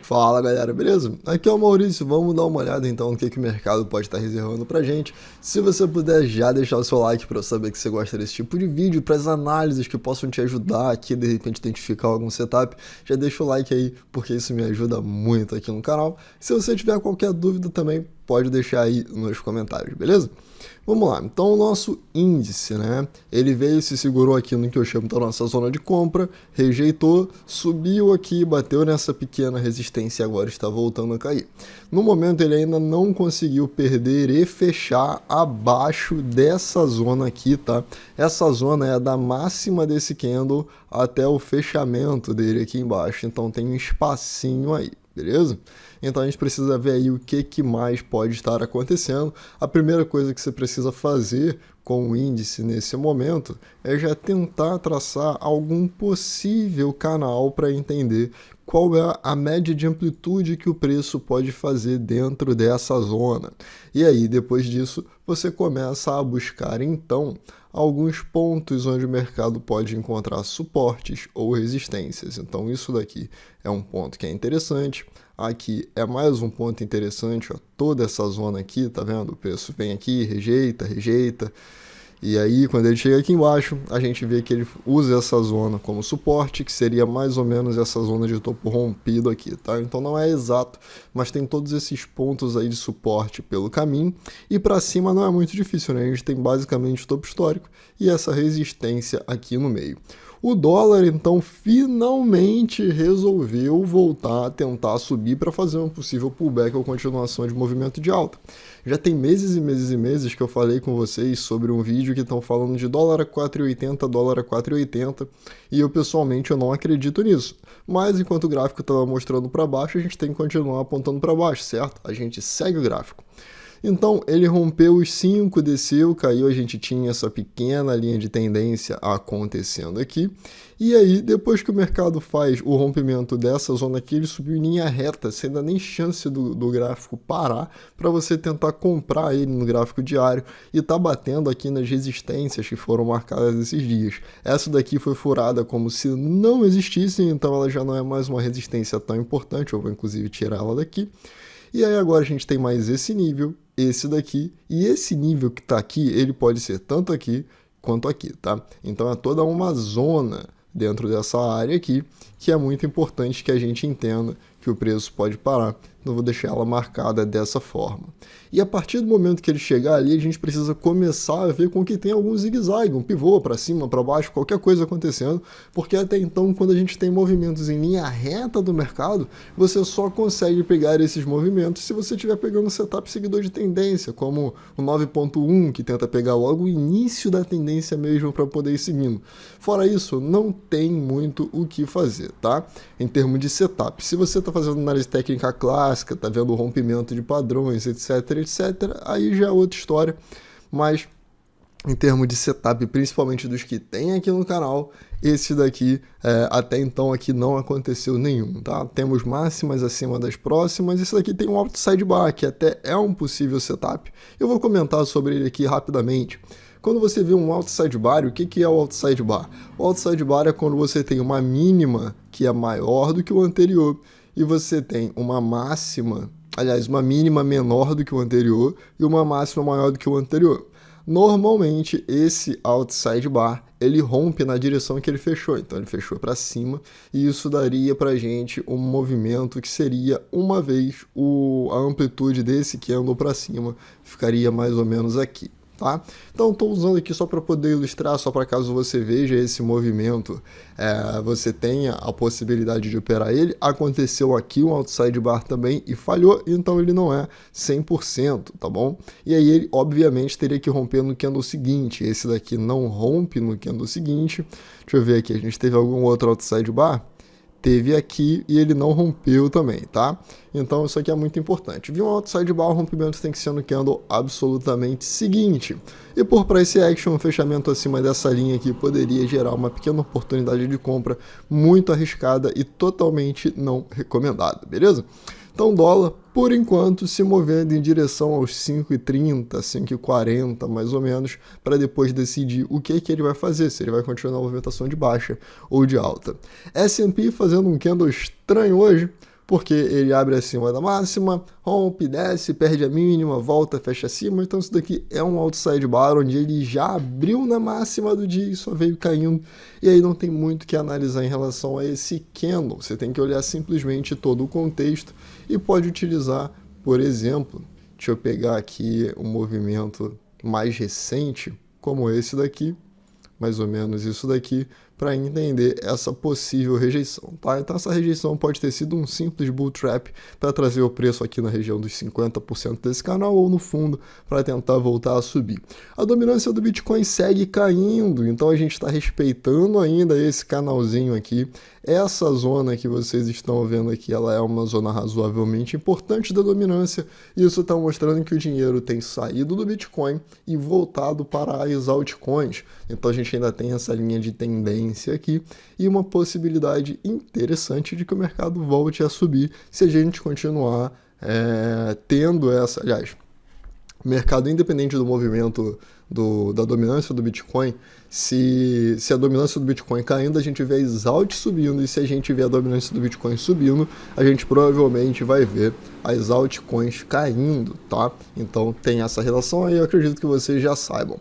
Fala galera, beleza? Aqui é o Maurício, vamos dar uma olhada então no que o mercado pode estar reservando pra gente. Se você puder já deixar o seu like para eu saber que você gosta desse tipo de vídeo, para as análises que possam te ajudar aqui, de repente identificar algum setup, já deixa o like aí, porque isso me ajuda muito aqui no canal. Se você tiver qualquer dúvida também, pode deixar aí nos comentários, beleza? Vamos lá, então o nosso índice, né, ele veio e se segurou aqui no que eu chamo da nossa zona de compra, rejeitou, subiu aqui, bateu nessa pequena resistência e agora está voltando a cair. No momento ele ainda não conseguiu perder e fechar abaixo dessa zona aqui, tá? Essa zona é da máxima desse candle até o fechamento dele aqui embaixo, então tem um espacinho aí. Beleza? Então a gente precisa ver aí o que mais pode estar acontecendo. A primeira coisa que você precisa fazer com o índice nesse momento é já tentar traçar algum possível canal para entender qual é a média de amplitude que o preço pode fazer dentro dessa zona. E aí, depois disso, você começa a buscar então alguns pontos onde o mercado pode encontrar suportes ou resistências. Então isso daqui é um ponto que é interessante. Aqui é mais um ponto interessante, ó, toda essa zona aqui, tá vendo? O preço vem aqui, rejeita, rejeita. E aí, quando ele chega aqui embaixo, a gente vê que ele usa essa zona como suporte, que seria mais ou menos essa zona de topo rompido aqui, tá? Então não é exato, mas tem todos esses pontos aí de suporte pelo caminho. E para cima não é muito difícil, né? A gente tem basicamente topo histórico e essa resistência aqui no meio. O dólar, então, finalmente resolveu voltar a tentar subir para fazer um possível pullback ou continuação de movimento de alta. Já tem meses e meses e meses que eu falei com vocês sobre um vídeo que estão falando de dólar a 4,80, dólar a 4,80, e eu pessoalmente eu não acredito nisso. Mas enquanto o gráfico estava mostrando para baixo, a gente tem que continuar apontando para baixo, certo? A gente segue o gráfico. Então, ele rompeu os 5, desceu, caiu, a gente tinha essa pequena linha de tendência acontecendo aqui. E aí, depois que o mercado faz o rompimento dessa zona aqui, ele subiu em linha reta, sem dar nem chance do gráfico parar, para você tentar comprar ele no gráfico diário e tá batendo aqui nas resistências que foram marcadas esses dias. Essa daqui foi furada como se não existisse, então ela já não é mais uma resistência tão importante, eu vou inclusive tirar ela daqui. E aí agora a gente tem mais esse nível, esse daqui, e esse nível que está aqui, ele pode ser tanto aqui quanto aqui, tá? Então é toda uma zona dentro dessa área aqui, que é muito importante que a gente entenda que o preço pode parar. Então vou deixar ela marcada dessa forma. E a partir do momento que ele chegar ali, a gente precisa começar a ver com que tem algum zigue-zague, um pivô para cima, para baixo, qualquer coisa acontecendo, porque até então, quando a gente tem movimentos em linha reta do mercado, você só consegue pegar esses movimentos se você estiver pegando um setup seguidor de tendência, como o 9.1, que tenta pegar logo o início da tendência mesmo para poder ir seguindo. Fora isso, não tem muito o que fazer, tá? Em termos de setup. Se você está fazendo análise técnica clássica, tá vendo o rompimento de padrões, etc, etc, aí já é outra história, mas em termos de setup, principalmente dos que tem aqui no canal, esse daqui, até então aqui não aconteceu nenhum, tá? Temos máximas acima das próximas, esse daqui tem um outside bar, que até é um possível setup, eu vou comentar sobre ele aqui rapidamente. Quando você vê um outside bar, o que é o outside bar? O outside bar é quando você tem uma mínima que é maior do que o anterior, e você tem uma máxima, aliás, uma mínima menor do que o anterior e uma máxima maior do que o anterior. Normalmente, esse outside bar, ele rompe na direção que ele fechou, então ele fechou para cima, e isso daria para a gente um movimento que seria, uma vez a amplitude desse que andou para cima, ficaria mais ou menos aqui. Tá? Então estou usando aqui só para poder ilustrar, só para caso você veja esse movimento, você tenha a possibilidade de operar ele. Aconteceu aqui um outside bar também e falhou, então ele não é 100%, tá bom? E aí ele obviamente teria que romper no candle seguinte, esse daqui não rompe no candle seguinte. Deixa eu ver aqui, a gente teve algum outro outside bar? Teve aqui e ele não rompeu também, tá? Então isso aqui é muito importante. Viu um outside bar, o rompimento tem que ser no candle absolutamente seguinte. E por price action, um fechamento acima dessa linha aqui poderia gerar uma pequena oportunidade de compra muito arriscada e totalmente não recomendada, beleza? Então, dólar, por enquanto, se movendo em direção aos 5,30, 5,40 mais ou menos, para depois decidir o que ele vai fazer, se ele vai continuar a movimentação de baixa ou de alta. S&P fazendo um candle estranho hoje, porque ele abre acima da máxima, rompe, desce, perde a mínima, volta, fecha acima. Então isso daqui é um outside bar, onde ele já abriu na máxima do dia e só veio caindo. E aí não tem muito que analisar em relação a esse candle. Você tem que olhar simplesmente todo o contexto e pode utilizar, por exemplo, deixa eu pegar aqui um movimento mais recente, como esse daqui, mais ou menos isso daqui, para entender essa possível rejeição, tá? Então essa rejeição pode ter sido um simples bull trap para trazer o preço aqui na região dos 50% desse canal ou no fundo para tentar voltar a subir. A dominância do Bitcoin segue caindo, então a gente está respeitando ainda esse canalzinho aqui. Essa zona que vocês estão vendo aqui, ela é uma zona razoavelmente importante da dominância, e isso está mostrando que o dinheiro tem saído do Bitcoin e voltado para as altcoins. Então a gente ainda tem essa linha de tendência aqui e uma possibilidade interessante de que o mercado volte a subir se a gente continuar tendo essa... Aliás, o mercado, independente do movimento da dominância do Bitcoin, se a dominância do Bitcoin caindo, a gente vê as alt subindo, e se a gente vê a dominância do Bitcoin subindo, a gente provavelmente vai ver as altcoins caindo, tá? Então tem essa relação aí, eu acredito que vocês já saibam.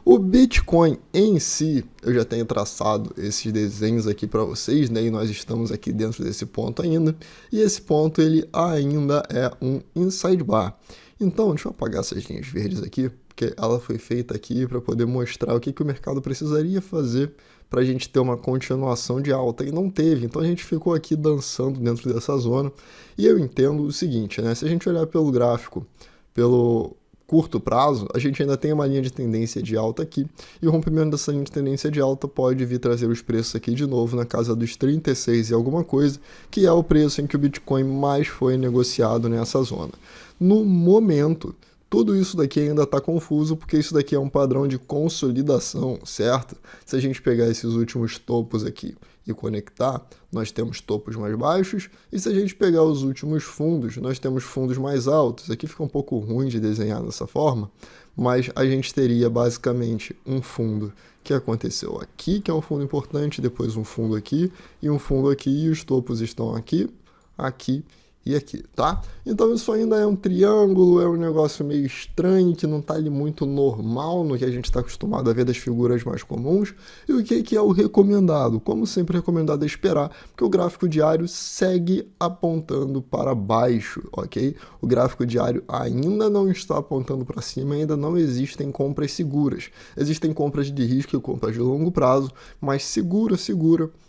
O Bitcoin em si, eu já tenho traçado esses desenhos aqui para vocês, né? E nós estamos aqui dentro desse ponto ainda, e esse ponto ele ainda é um inside bar. Então, deixa eu apagar essas linhas verdes aqui, porque ela foi feita aqui para poder mostrar o que o mercado precisaria fazer para a gente ter uma continuação de alta, e não teve. Então a gente ficou aqui dançando dentro dessa zona, e eu entendo o seguinte, né? Se a gente olhar pelo gráfico, pelo curto prazo, a gente ainda tem uma linha de tendência de alta aqui, e o rompimento dessa linha de tendência de alta pode vir trazer os preços aqui de novo na casa dos 36 e alguma coisa, que é o preço em que o Bitcoin mais foi negociado nessa zona. No momento, tudo isso daqui ainda está confuso, porque isso daqui é um padrão de consolidação, certo? Se a gente pegar esses últimos topos aqui e conectar, nós temos topos mais baixos, e se a gente pegar os últimos fundos, nós temos fundos mais altos. Aqui fica um pouco ruim de desenhar dessa forma, mas a gente teria basicamente um fundo que aconteceu aqui, que é um fundo importante, depois um fundo aqui, e os topos estão aqui, aqui e aqui, tá? Então isso ainda é um triângulo, é um negócio meio estranho, que não tá ali muito normal no que a gente está acostumado a ver das figuras mais comuns. E o que é o recomendado? Como sempre, recomendado é esperar, porque o gráfico diário segue apontando para baixo, ok? O gráfico diário ainda não está apontando para cima, ainda não existem compras seguras. Existem compras de risco e compras de longo prazo, mas segura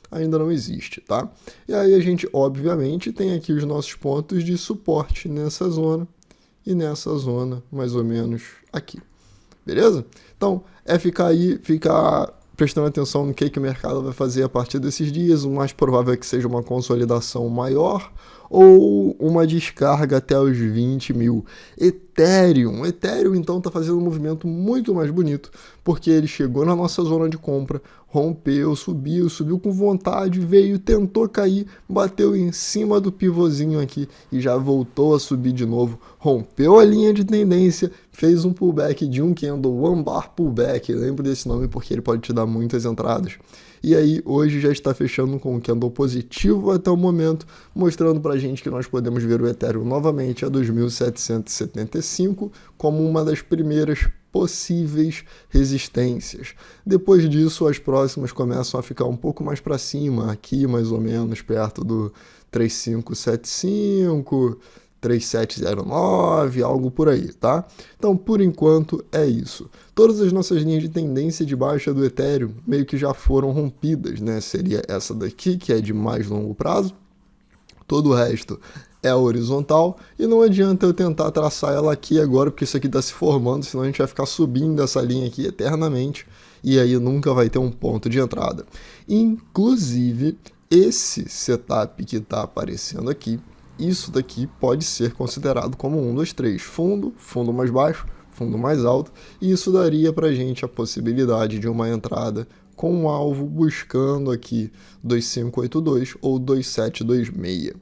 ainda não existe, tá? E aí a gente, obviamente, tem aqui os nossos pontos de suporte nessa zona e nessa zona, mais ou menos aqui, beleza? Então, é ficar prestando atenção no que o mercado vai fazer a partir desses dias. O mais provável é que seja uma consolidação maior ou uma descarga até os 20 mil. Ethereum, então está fazendo um movimento muito mais bonito, porque ele chegou na nossa zona de compra, rompeu, subiu com vontade, veio, tentou cair, bateu em cima do pivôzinho aqui e já voltou a subir de novo, rompeu a linha de tendência, fez um pullback de um candle, one bar pullback, lembro desse nome porque ele pode te dar muitas entradas. E aí hoje já está fechando com um candle positivo até o momento, mostrando para a gente que nós podemos ver o Ethereum novamente a 2.775 como uma das primeiras possíveis resistências. Depois disso, as próximas começam a ficar um pouco mais para cima, aqui mais ou menos perto do 3575, 3709, algo por aí, tá? Então, por enquanto, é isso. Todas as nossas linhas de tendência de baixa do Ethereum meio que já foram rompidas, né? Seria essa daqui, que é de mais longo prazo. Todo o resto é horizontal, e não adianta eu tentar traçar ela aqui agora, porque isso aqui está se formando, senão a gente vai ficar subindo essa linha aqui eternamente, e aí nunca vai ter um ponto de entrada. Inclusive, esse setup que está aparecendo aqui, isso daqui pode ser considerado como 1, 2, 3, fundo mais baixo, fundo mais alto, e isso daria para a gente a possibilidade de uma entrada com um alvo buscando aqui 2582 ou 2726.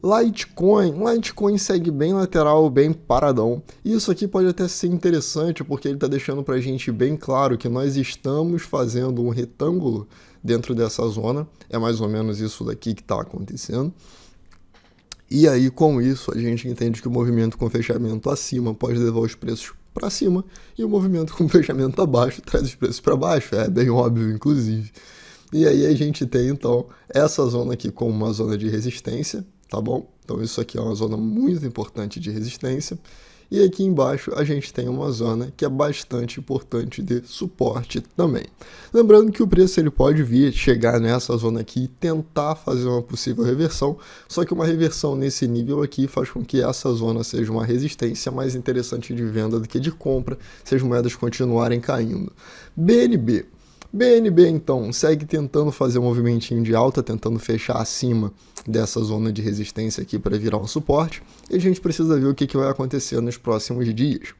Litecoin segue bem lateral, bem paradão. Isso aqui pode até ser interessante porque ele está deixando para a gente bem claro que nós estamos fazendo um retângulo dentro dessa zona. É mais ou menos isso daqui que está acontecendo. E aí, com isso, a gente entende que o movimento com fechamento acima pode levar os preços para cima e o movimento com fechamento abaixo traz os preços para baixo. É bem óbvio, inclusive. E aí a gente tem, então, essa zona aqui como uma zona de resistência, tá bom? Então isso aqui é uma zona muito importante de resistência. E aqui embaixo a gente tem uma zona que é bastante importante de suporte também. Lembrando que o preço ele pode vir chegar nessa zona aqui e tentar fazer uma possível reversão, só que uma reversão nesse nível aqui faz com que essa zona seja uma resistência mais interessante de venda do que de compra, se as moedas continuarem caindo. BNB, então, segue tentando fazer um movimentinho de alta, tentando fechar acima dessa zona de resistência aqui para virar um suporte. E a gente precisa ver o que vai acontecer nos próximos dias.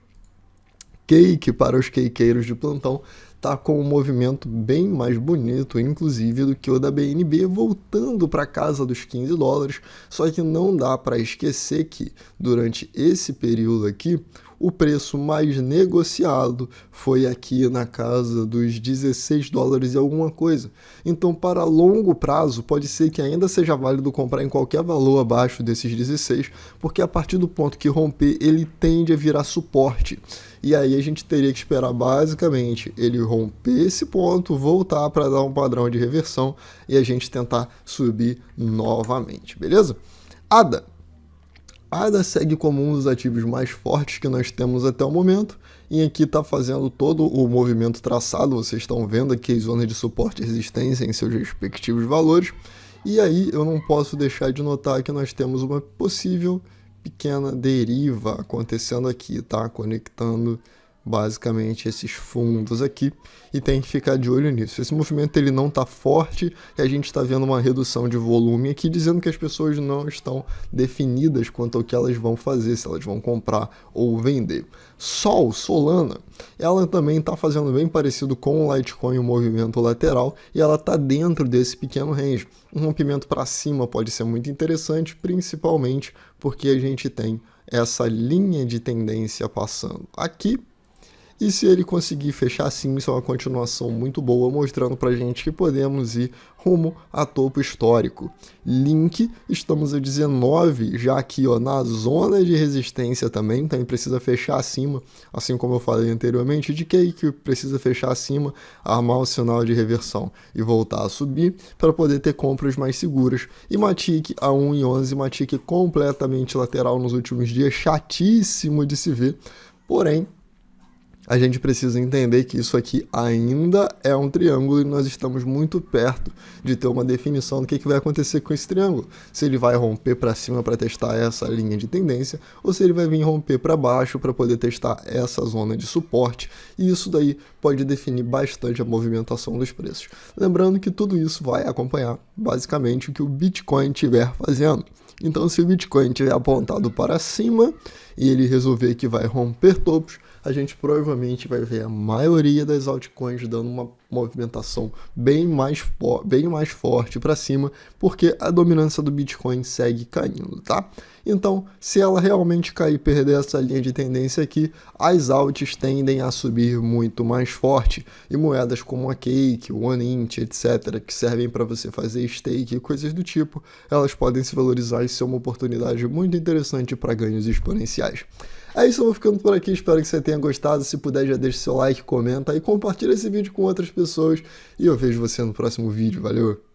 Cake, para os cakeeiros de plantão, tá com um movimento bem mais bonito, inclusive, do que o da BNB, voltando para casa dos 15 dólares. Só que não dá para esquecer que, durante esse período aqui, o preço mais negociado foi aqui na casa dos 16 dólares e alguma coisa. Então, para longo prazo, pode ser que ainda seja válido comprar em qualquer valor abaixo desses 16, porque a partir do ponto que romper, ele tende a virar suporte. E aí a gente teria que esperar basicamente ele romper esse ponto, voltar para dar um padrão de reversão e a gente tentar subir novamente, beleza? ADA segue como um dos ativos mais fortes que nós temos até o momento, e aqui está fazendo todo o movimento traçado, vocês estão vendo aqui as zonas de suporte e resistência em seus respectivos valores, e aí eu não posso deixar de notar que nós temos uma possível pequena deriva acontecendo aqui, tá? Conectando basicamente esses fundos aqui e tem que ficar de olho nisso. Esse movimento ele não está forte e a gente está vendo uma redução de volume aqui, dizendo que as pessoas não estão definidas quanto ao que elas vão fazer, se elas vão comprar ou vender. Solana, ela também está fazendo bem parecido com o Litecoin, o movimento lateral, e ela está dentro desse pequeno range. Um rompimento para cima pode ser muito interessante, principalmente porque a gente tem essa linha de tendência passando aqui. E se ele conseguir fechar assim, isso é uma continuação muito boa, mostrando pra gente que podemos ir rumo a topo histórico. Link, estamos a 19, já aqui ó, na zona de resistência também, então precisa fechar acima, assim como eu falei anteriormente, de Cake precisa fechar acima, armar o sinal de reversão e voltar a subir, para poder ter compras mais seguras. E Matic a 1,11, Matic completamente lateral nos últimos dias, chatíssimo de se ver, porém, a gente precisa entender que isso aqui ainda é um triângulo e nós estamos muito perto de ter uma definição do que vai acontecer com esse triângulo. Se ele vai romper para cima para testar essa linha de tendência ou se ele vai vir romper para baixo para poder testar essa zona de suporte. E isso daí pode definir bastante a movimentação dos preços. Lembrando que tudo isso vai acompanhar basicamente o que o Bitcoin estiver fazendo. Então, se o Bitcoin estiver apontado para cima e ele resolver que vai romper topos, a gente provavelmente vai ver a maioria das altcoins dando uma movimentação bem mais forte para cima, porque a dominância do Bitcoin segue caindo, tá? Então, se ela realmente cair e perder essa linha de tendência aqui, as alts tendem a subir muito mais forte, e moedas como a Cake, o OneInt, etc., que servem para você fazer stake e coisas do tipo, elas podem se valorizar e ser uma oportunidade muito interessante para ganhos exponenciais. É isso, eu vou ficando por aqui, espero que você tenha gostado. Se puder, já deixa seu like, comenta e compartilha esse vídeo com outras pessoas. E eu vejo você no próximo vídeo, valeu!